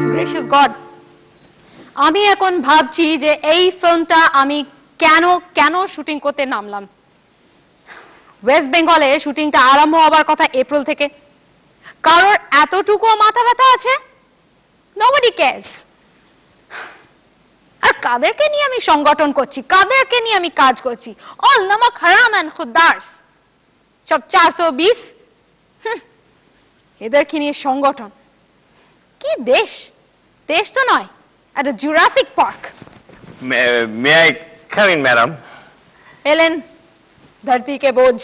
Gracious god, আমি এখন ভাবছি যে এই ফিল্মটা আমি কেন কেন শুটিং করতে নামলাম। ওয়েস্ট বেঙ্গলে শুটিংটা আরম্ভ হবার কথা এপ্রিল থেকে। কারোর এতটুকু মাথা ব্যথা আছে? Nobody cares. আর কাদেরকে নিয়ে আমি সংগঠন করছি, কাদেরকে নিয়ে আমি কাজ করছি? অল নামক হারাম এন্ড খুদ্দার্স, সব 420। এদেরকে নিয়ে সংগঠন? কি দেশ! দেশ তো নয়, একটা Jurassic Park. May I come in madam? এলেন, ধরতি কে বোঝ।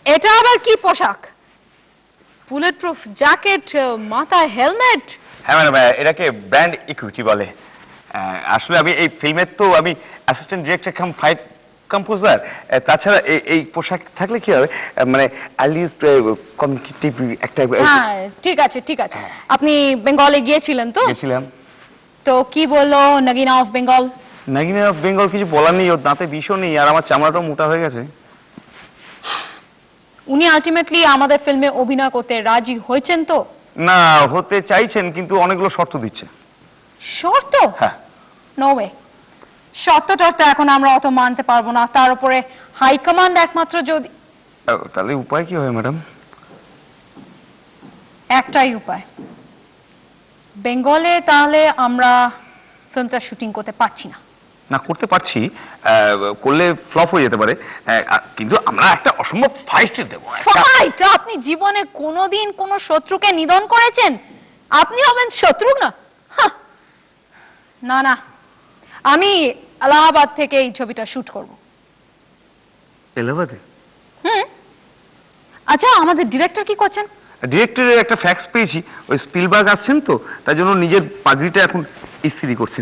এটা আবার কি পোশাক? বুলেট প্রুফ জ্যাকেট, মাথায় হেলমেট। হ্যাঁ ম্যাডাম, এটাকে ব্র্যান্ড ইকুইটি বলে। আসলে আমি এই ফিল্মের তো আমি assistant director cum fight composer. তাছাড়া এই পোশাক থাকলে কি হবে, মানে অ্যাটলিস্ট কমিউনিকেটিভ একটা। হ্যাঁ, ঠিক আছে ঠিক আছে। আপনি বেঙ্গলে গিয়েছিলেন তো? গেছিলাম। তো কি বললো নগিনা অফ বেঙ্গল? নাগিনা অফ বেঙ্গল কিছু বলার নেই, ওর দাঁতে বিষও নেই, আর আমার চামড়াটাও মোটা হয়ে গেছে। উনি আলটিমেটলি আমাদের ফিল্মে অভিনয় করতে রাজি হয়েছেন তো? না, হতে চাইছেন, কিন্তু অনেকগুলো শর্ত দিচ্ছে। শর্ত? হ্যাঁ। No way. শর্ত টর্ত এখন আমরা অত মানতে পারবো না। তার উপরে হাইকমান্ড একমাত্র যদি। তাহলে উপায় কি হয় ম্যাডাম? একটাই উপায়, বেঙ্গলে তাহলে আমরা ফিল্মটা শুটিং করতে পারছি না। না, করতে পারছি, করলে ফ্লপ হয়ে যেতে পারে, কিন্তু আমরা একটা অসম্ভব ফাইট দেবো। ফাইট? আপনি জীবনে কোনোদিন কোনো শত্রুকে নিধন করেছেন? আপনি হবেন শত্রু না? না না, আমি এলাহাবাদ থেকে এই ছবিটা শুট করব। এলাহাবাদে? আচ্ছা, আমাদের ডিরেক্টর কি করছেন? ডিরেক্টরের একটা ফ্যাক্স পেয়েছি, ওই স্পিলবার্গ আসছেন তো, তাই জন্য নিজের পাগড়িটা এখন ইস্ত্রি করছেন।